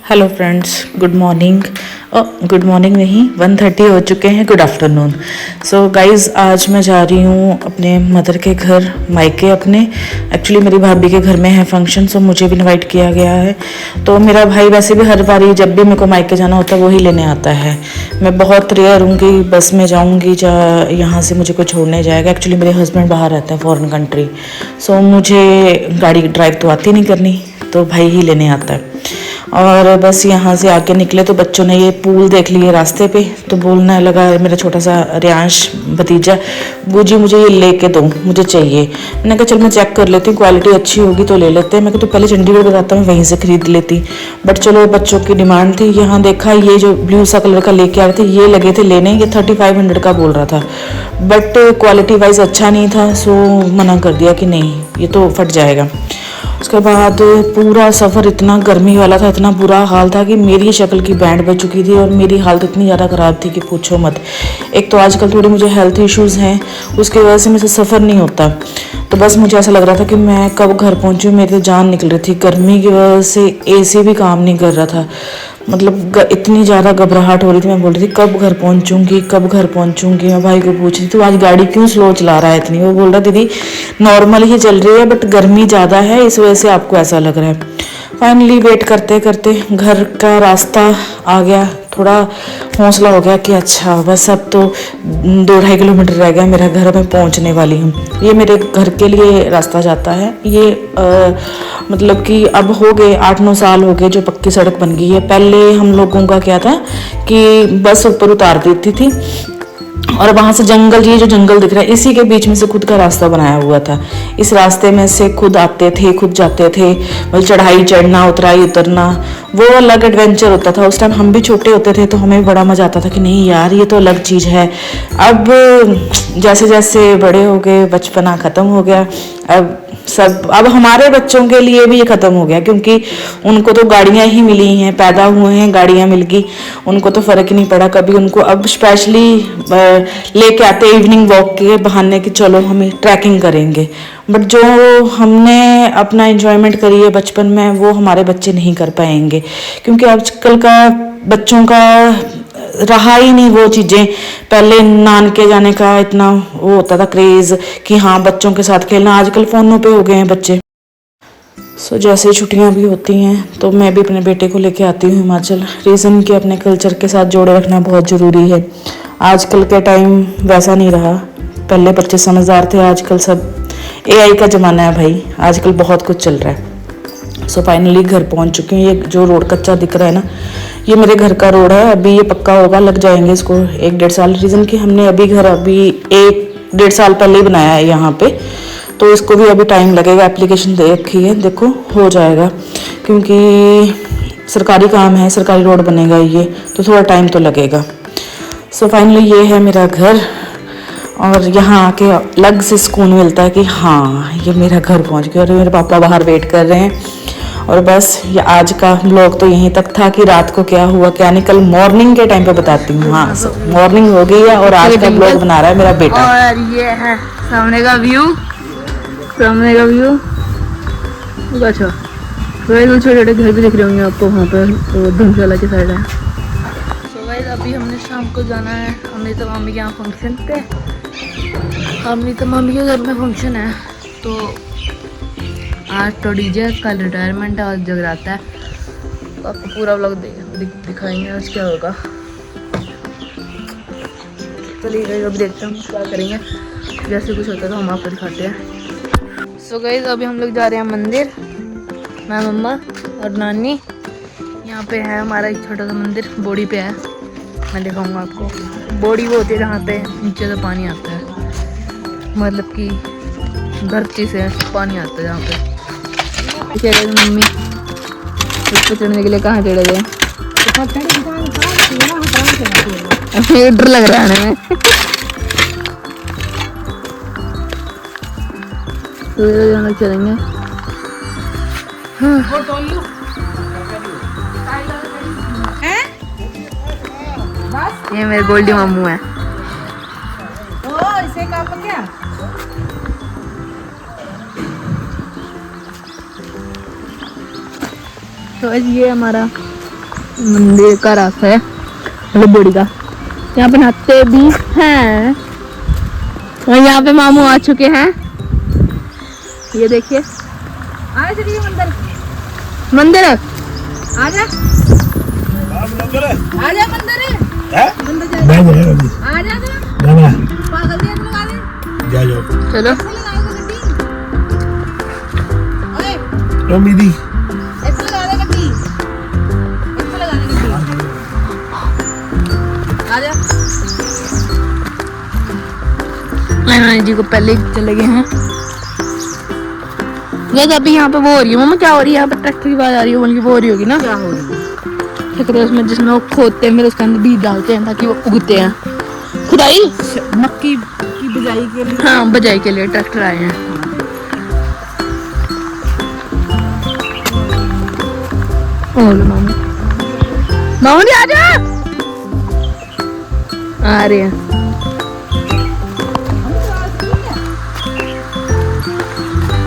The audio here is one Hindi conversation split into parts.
Hello friends, good morning. Good morning नहीं, 1:30 हो चुके हैं। Good afternoon. सो गाइज़, आज मैं जा रही हूँ अपने मदर के घर, मायके अपने। एक्चुअली मेरी भाभी के घर में है फंक्शन, सो मुझे भी इनवाइट किया गया है। तो मेरा भाई वैसे भी हर बारी जब भी मेरे को मायके जाना होता है वही लेने आता है। मैं बहुत रेयर हूँ कि बस में जाऊँगी यहाँ से मुझे कोई छोड़ने जाएगा। एक्चुअली मेरे हस्बैंड बाहर रहते हैं, फॉरेन कंट्री। सो मुझे गाड़ी ड्राइव तो आती नहीं करनी, तो भाई ही लेने आता है। और बस यहाँ से आके निकले तो बच्चों ने ये पूल देख लिए रास्ते पे, तो बोलने लगा मेरा छोटा सा रियांश भतीजा, बूजी मुझे ये लेके दो, मुझे चाहिए। मैंने कहा चल मैं चेक कर लेती हूँ, क्वालिटी अच्छी होगी तो ले लेते हैं। मैं कहा तो पहले चंडीगढ़ बताता, मैं वहीं से खरीद लेती। बट चलो बच्चों की डिमांड थी। यहाँ देखा ये जो ब्लू सा कलर का लेके आ रहे थे, ये लगे थे लेने, ये 3500 का बोल रहा था, बट क्वालिटी वाइज अच्छा नहीं था। सो मना कर दिया कि नहीं, ये तो फट जाएगा। उसके बाद पूरा सफ़र इतना गर्मी वाला था, इतना बुरा हाल था कि मेरी शक्ल की बैंड बज चुकी थी और मेरी हालत इतनी ज़्यादा ख़राब थी कि पूछो मत। एक तो आजकल थोड़ी मुझे हेल्थ इश्यूज़ हैं, उसकी वजह से मुझसे सफ़र नहीं होता। तो बस मुझे ऐसा लग रहा था कि मैं कब घर पहुंचूं, मेरी तो जान निकल रही थी। गर्मी की वजह से एसी भी काम नहीं कर रहा था। मतलब इतनी ज़्यादा घबराहट हो रही थी। मैं बोल रही थी कब घर पहुंचूंगी, कब घर पहुंचूंगी। मैं भाई को पूछ रही थी, आज गाड़ी क्यों स्लो चला रहा है इतनी। वो बोल रहा दीदी नॉर्मल ही चल रही है, बट गर्मी ज़्यादा है, इस वजह से आपको ऐसा लग रहा है। फाइनली वेट करते करते घर का रास्ता आ गया। थोड़ा हौसला हो गया कि अच्छा बस अब तो 2-2.5 किलोमीटर रह गया, मेरा घर मैं पहुंचने वाली हूँ। ये मेरे घर के लिए रास्ता जाता है। ये मतलब कि अब हो गए 8-9 साल हो गए जो पक्की सड़क बन गई है। पहले हम लोगों का क्या था कि बस ऊपर उतार देती थी और वहाँ से जंगल, ये जो जंगल दिख रहा है इसी के बीच में से खुद का रास्ता बनाया हुआ था। इस रास्ते में से खुद आते थे, खुद जाते थे। मतलब चढ़ाई चढ़ना, उतराई उतरना, वो अलग एडवेंचर होता था। उस टाइम हम भी छोटे होते थे तो हमें बड़ा मजा आता था कि नहीं यार ये तो अलग चीज़ है। अब जैसे जैसे बड़े हो गए, बचपना ख़त्म हो गया। अब हमारे बच्चों के लिए भी ये ख़त्म हो गया, क्योंकि उनको तो गाड़ियाँ ही मिली हैं, पैदा हुए हैं गाड़ियाँ मिल गई, उनको तो फ़र्क ही नहीं पड़ा कभी। उनको अब स्पेशली लेके आते इवनिंग वॉक के बहाने कि चलो हम ट्रैकिंग करेंगे। बट जो हमने अपना एंजॉयमेंट करी है बचपन में, वो हमारे बच्चे नहीं कर पाएंगे, क्योंकि आजकल का बच्चों का रहा ही नहीं वो चीज़ें। पहले नानके जाने का इतना वो होता था क्रेज़ कि हाँ बच्चों के साथ खेलना, आजकल फ़ोनों पे हो गए हैं बच्चे। सो जैसे छुट्टियां भी होती हैं तो मैं भी अपने बेटे को लेके आती हूँ हिमाचल। रीज़न कि अपने कल्चर के साथ जोड़े रखना बहुत ज़रूरी है। आजकल के टाइम वैसा नहीं रहा, पहले बच्चे समझदार थे, आजकल सब एआई का ज़माना है भाई, आजकल बहुत कुछ चल रहा है। सो फाइनली घर पहुंच चुकी हूँ। ये जो रोड कच्चा दिख रहा है ना, ये मेरे घर का रोड है। अभी ये पक्का होगा, लग जाएंगे इसको 1-1.5 साल। रीज़न कि हमने अभी घर 1-1.5 साल पहले ही बनाया है यहाँ पे, तो इसको भी अभी टाइम लगेगा। एप्लीकेशन दे रखी है, देखो हो जाएगा, क्योंकि सरकारी काम है, सरकारी रोड बनेगा ये, तो थोड़ा टाइम तो लगेगा। सो फाइनली ये है मेरा घर, और यहाँ आके अलग से सुकून मिलता है कि हाँ ये मेरा घर पहुँच गया। और मेरे पापा बाहर वेट कर रहे हैं। और बस ये आज का व्लॉग तो यहीं तक था कि रात को क्या हुआ क्या नहीं, कल मॉर्निंग के टाइम पे बताती हूँ। हाँ मॉर्निंग हो गई है और आज का व्लॉग बना रहा है मेरा बेटा। और ये है सामने का व्यू, सामने का व्यू। अच्छा छोटे छोटे घर भी दिख रहे होंगे आपको वहाँ पर, तो धर्मशाला की साइड है। तो गाइस अभी हमने शाम को जाना है अमृत मामी के यहाँ फंक्शन पे। अमृत मामी के घर में फंक्शन है, तो आज तो डीजे, कल रिटायरमेंट है, आज जगराता है। तो आपको पूरा व्लॉग दिखाएंगे आज क्या होगा। चलिए गाइस अभी देखते हैं हम क्या करेंगे, जैसे कुछ होता है तो हम आपको दिखाते हैं। सो गाइस अभी हम लोग जा रहे हैं मंदिर, मैं, मम्मा और नानी। यहाँ पे है हमारा एक छोटा सा मंदिर, बोड़ी पे है, मैं दिखाऊंगा आपको। बोड़ी वो होती है जहाँ पे नीचे से पानी आता है, मतलब कि धरती से पानी आता है जहाँ पे। चढ़े मम्मी उस पर चढ़ने के लिए कहाँ चढ़े गए, डर लग रहा है हमें। तो हम लोग चलेंगे। ये मेरे गोल्डी मामू है। इसे काम क्या? तो ये हमारा मंदिर का रास्ता है, मतलब बोड़ी का। यहाँ पे नहाते भी हैं और यहाँ पे मामू आ चुके हैं। ये देखिए, आ चलिए मंदिर मंदिर आजा आजा मंदिर आजा पागल दिया तो लगा दे। चलो दीदी ऐसे लगा दे गड्डी, ऐसे लगा दे गड्डी। आजा नानी जी को पहले चले गए हैं। ये अभी यहाँ पे वो हो रही है मम्मा, क्या हो रही है यहाँ पे? ट्रैक्टर की आवाज आ रही है, बल्कि वो हो रही होगी ना, क्या हो रही है? ट्रैक्टर उसमें जिसमें वो खोदते हैं, फिर उसके अंदर बीज डालते हैं ताकि वो उगते हैं। खुदाई मक्की की बिजाई के लिए। हाँ, बजाई के लिए ट्रैक्टर आए हैं। और मामू मामू जी आ जा, आ रहे हैं।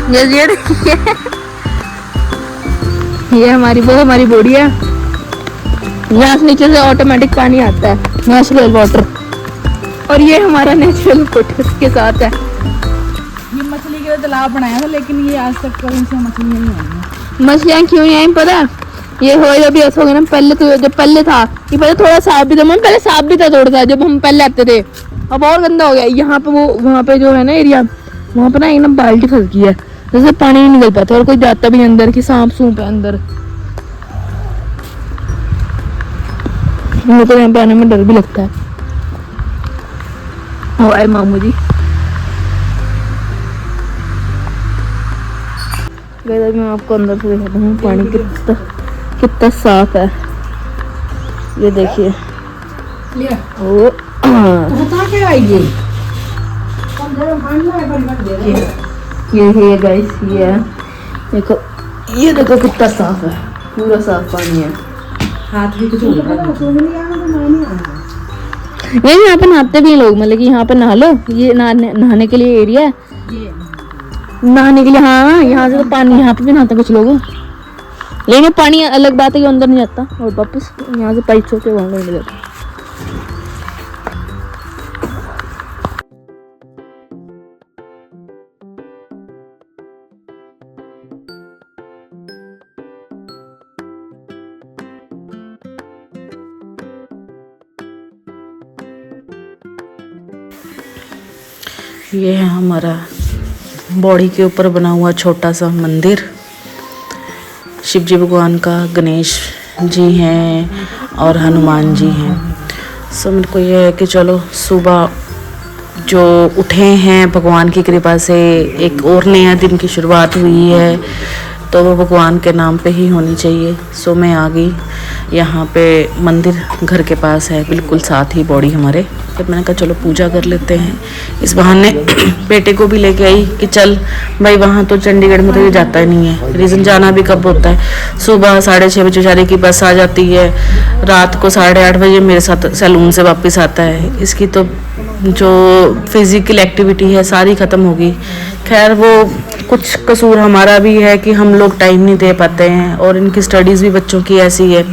ये देखिए, ये हमारी बॉडी है। यहाँ से नीचे से ऑटोमेटिक पानी आता है, नेचुरल वाटर, और ये हमारा नेचुरल वाटर के साथ है। ये मछली के लिए तालाब बनाया था, लेकिन ये आज तक कभी से मछलियाँ नहीं आई। मछलियाँ क्यों नहीं आई पता है? ये हो जब ऐसा हो गया ना, पहले तो जब पहले था ये पहले थोड़ा साफ भी था, मैं पहले साफ भी था थोड़ा सा जब हम पहले आते थे, अब और गंदा हो गया। यहाँ पे वो वहाँ पे जो है ना एरिया, वहाँ पे ना एक ना बाल्टी फंस गई है, जैसे पानी नहीं निकल पाता और कोई जाता भी अंदर की, सांप सूप है अंदर। मुझे तो यहाँ पे आने में डर भी लगता है। ओ आए मामू जी, मैं आपको अंदर से दिखाता हूँ पानी कितना साफ है। ये देखिए, ओ ये है गाइस, ये है, देखो ये देखो कितना साफ है, पूरा साफ पानी है। हाथ भी कुछ हो रहा नहीं, यहाँ पे नहाते भी हैं लोग, मतलब कि यहाँ पे नहा लो, ये नहाने के लिए एरिया है, नहाने के लिए। हाँ, यहाँ से तो पानी, यहाँ पे भी नहाते कुछ लोग, लेकिन पानी अलग बात है कि अंदर नहीं जाता, और वापस यहाँ से पाइप से वहाँ नहीं जाता। ये है हमारा बॉडी के ऊपर बना हुआ छोटा सा मंदिर, शिव जी भगवान का, गणेश जी हैं और हनुमान जी हैं। सो मेरे को ये है कि चलो सुबह जो उठे हैं भगवान की कृपा से, एक और नया दिन की शुरुआत हुई है, तो वो भगवान के नाम पे ही होनी चाहिए। सो मैं आ गई, यहाँ पे मंदिर घर के पास है, बिल्कुल साथ ही बॉडी हमारे। फिर मैंने कहा चलो पूजा कर लेते हैं, इस बहाने बेटे को भी लेके आई कि चल भाई, वहाँ तो चंडीगढ़ में तो ये जाता ही नहीं है। रीज़न जाना भी कब होता है, सुबह 6:30 बजे बेचारे की बस आ जाती है, रात को 8:30 बजे मेरे साथ सैलून से वापस आता है। इसकी तो जो फिज़िकल एक्टिविटी है सारी ख़त्म होगी। खैर वो कुछ कसूर हमारा भी है कि हम लोग टाइम नहीं दे पाते हैं, और इनकी स्टडीज़ भी बच्चों की ऐसी है।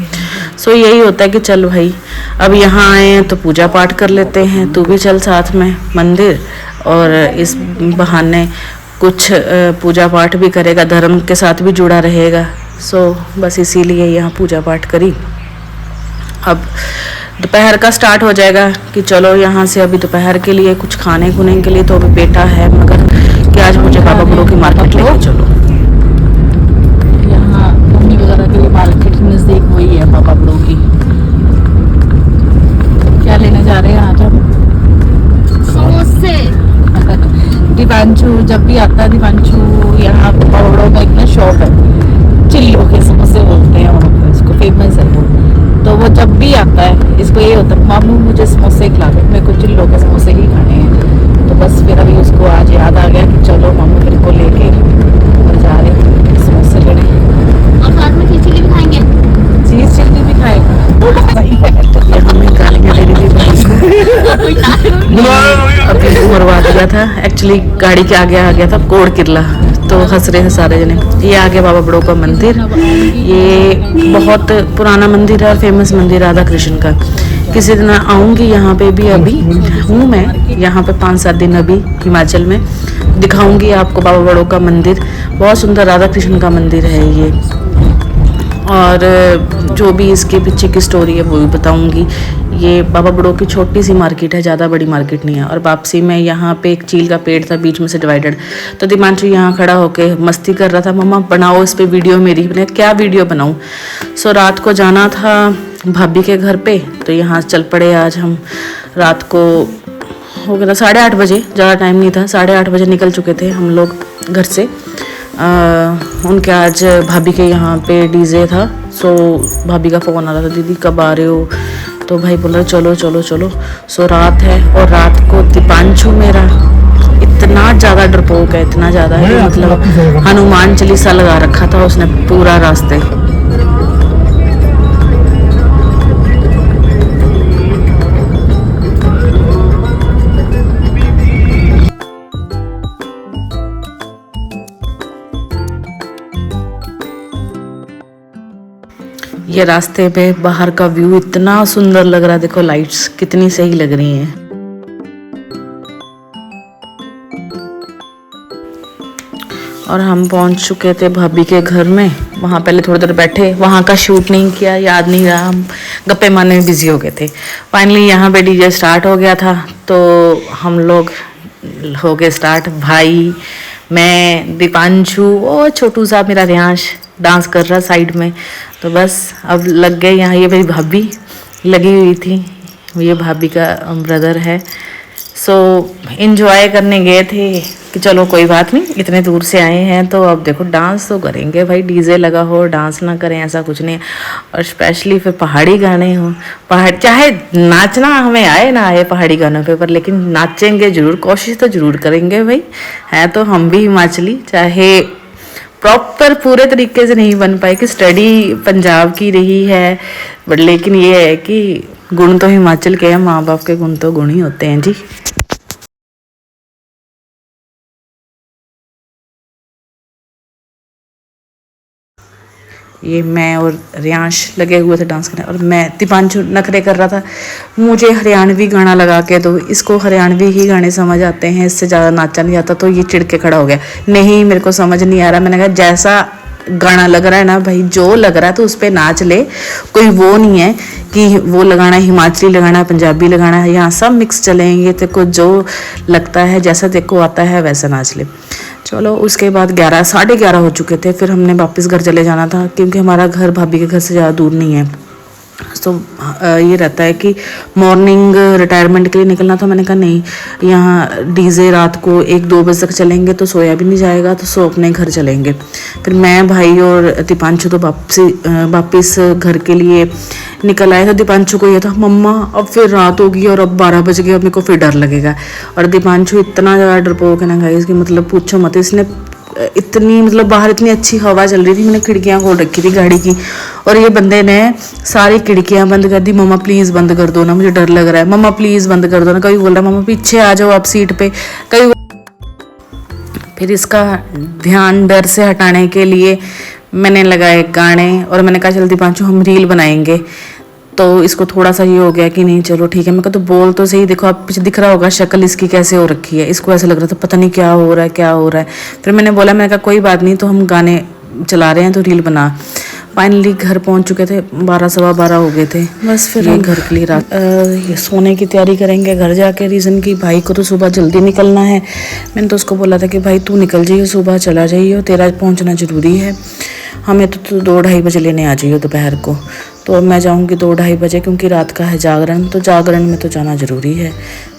सो यही होता है कि चल भाई, अब यहाँ आए हैं तो पूजा पाठ कर लेते हैं, तू भी चल साथ में मंदिर, और इस बहाने कुछ पूजा पाठ भी करेगा, धर्म के साथ भी जुड़ा रहेगा। सो बस इसीलिए यहाँ पूजा पाठ करी। अब दोपहर का स्टार्ट हो जाएगा कि चलो यहाँ से अभी दोपहर के लिए कुछ खाने खुने के लिए तो अभी बेटा है, मगर कि आज मुझे बाबा गुरु की मार्केट लेके चलो। यहाँ मम्मी वगैरह के लिए मार्केट नज़दीक वही है बाबा गुरु की। क्या लेने जा रहे हैं आज हम? समोसे। दिवांशु जब भी आता है, दिवांशु यहाँ बड़ोड़ों में एक ना शॉप है, चिल्लों के समोसे बोलते हैं वहाँ पर, इसको फेमस है वो। तो वो जब भी आता है इसको ये होता है, मामू मुझे समोसे खिला दे, मेरे को चिल्लों के समोसे ही खाने हैं। तो बस फिर अभी उसको आज याद आ गया कि चलो मामू मेरे को लेके और जा रहे हैं समोसे लेने। और साथ में चीज़ चिल्ली भी खाएंगे। चीज़ चिल्ली भी खाएगा। यहाँ में गालियाँ दे रही थी, अभी मरवा दिया रहा था, एक्चुअली गाड़ी के आगे आ गया था कोड़ किरला, तो हंस रहे थे सारे जने। ये आ गया बाबा बड़ो का मंदिर। ये बहुत पुराना मंदिर है और फेमस मंदिर राधा कृष्ण का। किसी दिन आऊँगी यहाँ पे भी, अभी हूँ मैं यहाँ पे 5-7 दिन अभी हिमाचल में, दिखाऊंगी आपको बाबा बड़ो का मंदिर। बहुत सुंदर राधा कृष्ण का मंदिर है ये, और जो भी इसके पीछे की स्टोरी है वो भी बताऊंगी। ये बाबा बड़ो की छोटी सी मार्केट है, ज़्यादा बड़ी मार्केट नहीं है। और वापसी में यहाँ पे एक चील का पेड़ था बीच में से डिवाइडेड, तो दिमांशु यहाँ खड़ा होके मस्ती कर रहा था, मम्मा बनाओ इस पे वीडियो मेरी। मैंने क्या वीडियो बनाऊँ। सो रात को जाना था भाभी के घर पे, तो यहाँ चल पड़े आज हम। रात को हो गया था 8:30 बजे, ज़्यादा टाइम नहीं था, 8:30 बजे निकल चुके थे हम लोग घर से। उनके आज भाभी के यहाँ पे डीजे था, सो भाभी का फ़ोन आ रहा था, दीदी कब आ रहे हो। तो भाई बोला चलो चलो चलो। सो रात है, और रात को दीपांशु मेरा इतना ज़्यादा डरपोक है, इतना ज़्यादा है, मतलब हनुमान चालीसा लगा रखा था उसने पूरा रास्ते। ये रास्ते पे बाहर का व्यू इतना सुंदर लग रहा है, देखो लाइट्स कितनी सही लग रही हैं। और हम पहुंच चुके थे भाभी के घर में। वहाँ पहले थोड़ी देर बैठे, वहाँ का शूट नहीं किया, याद नहीं रहा, हम गप्पे मारने में बिजी हो गए थे। फाइनली यहाँ पे डीजे स्टार्ट हो गया था, तो हम लोग हो गए स्टार्ट, भाई, मैं, दीपांशु, और छोटू सा मेरा रियांश डांस कर रहा साइड में। तो बस अब लग गए यहाँ। ये मेरी भाभी लगी हुई थी, ये भाभी का ब्रदर है। सो इन्जॉय करने गए थे कि चलो कोई बात नहीं, इतने दूर से आए हैं तो अब देखो डांस तो करेंगे भाई, डीजे लगा हो डांस ना करें ऐसा कुछ नहीं। और स्पेशली फिर पहाड़ी गाने हो, पहाड़, चाहे नाचना हमें आए ना आए पहाड़ी गानों पे, पर लेकिन नाचेंगे जरूर, कोशिश तो जरूर करेंगे भाई। हैं तो हम भी हिमाचली, चाहे प्रॉपर पूरे तरीके से नहीं बन पाए कि स्टडी पंजाब की रही है, बट लेकिन ये है कि गुण तो हिमाचल के हैं, माँ बाप के गुण तो गुण ही होते हैं जी। ये मैं और रियांश लगे हुए थे डांस करने, और मैं, दीपांशु नखरे कर रहा था, मुझे हरियाणवी गाना लगा के दो, इसको हरियाणवी ही गाने समझ आते हैं, इससे ज़्यादा नाचा नहीं आता। तो ये चिढ़ के खड़ा हो गया, नहीं मेरे को समझ नहीं आ रहा। मैंने कहा जैसा गाना लग रहा है ना भाई, जो लग रहा है तो उस पर नाच ले, कोई वो नहीं है कि वो लगाना हिमाचली लगाना पंजाबी लगाना है, यहाँ सब मिक्स चलेंगे, तेरे को जो लगता है जैसा तेरे को आता है वैसा नाच ले। चलो उसके बाद 11-11:30 हो चुके थे, फिर हमने वापस घर चले जाना था, क्योंकि हमारा घर भाभी के घर से ज़्यादा दूर नहीं है। तो ये रहता है कि मॉर्निंग रिटायरमेंट के लिए निकलना था। मैंने कहा नहीं, यहाँ डीजे रात को 1-2 बजे तक चलेंगे तो सोया भी नहीं जाएगा, तो सो अपने घर चलेंगे। फिर मैं, भाई और दीपांशु तो वापस घर के लिए निकल आए। तो दीपांशु को ये था, मम्मा अब फिर रात होगी और अब 12 बज गए, अब मेरे को फिर डर लगेगा। और दीपांशु इतना ज़्यादा डरपोक है ना गाइस कि मतलब पूछो मत। इसने इतनी, मतलब बाहर इतनी अच्छी हवा चल रही थी, मैंने खिड़कियां खोल रखी थी गाड़ी की, और ये बंदे ने सारी खिड़कियां बंद कर दी। मम्मा प्लीज़ बंद कर दो ना, मुझे डर लग रहा है, मम्मा प्लीज़ बंद कर दो ना। कभी बोल रहा है मम्मा पीछे आ जाओ आप सीट पे, कभी। फिर इसका ध्यान डर से हटाने के लिए मैंने लगाए गाने, और मैंने कहा चल दीपांशु हम रील बनाएंगे। तो इसको थोड़ा सा ये हो गया कि नहीं चलो ठीक है। मैं कहा तो बोल तो सही, देखो आप पीछे दिख रहा होगा शक्ल इसकी कैसे हो रखी है। इसको ऐसे लग रहा था पता नहीं क्या हो रहा है क्या हो रहा है। फिर मैंने बोला, मैंने कहा कोई बात नहीं, तो हम गाने चला रहे हैं तो रील बना। फाइनली घर पहुंच चुके थे, 12-12:15 हो गए थे। बस फिर हम घर के लिए रात ये सोने की तैयारी करेंगे घर जाके। रीज़न कि भाई को तो सुबह जल्दी निकलना है। मैंने तो उसको बोला था कि भाई तू निकल जाइए, सुबह चला जाइए, तेरा पहुंचना ज़रूरी है। हमें तो 2-2:30 बजे लेने आ जाइए दोपहर को। तो अब मैं जाऊंगी 2-2:30 बजे, क्योंकि रात का है जागरण, तो जागरण में तो जाना ज़रूरी है।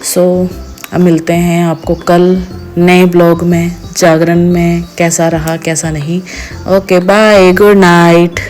सो अब मिलते हैं आपको कल नए ब्लॉग में, जागरण में कैसा रहा कैसा नहीं। Okay bye, good night.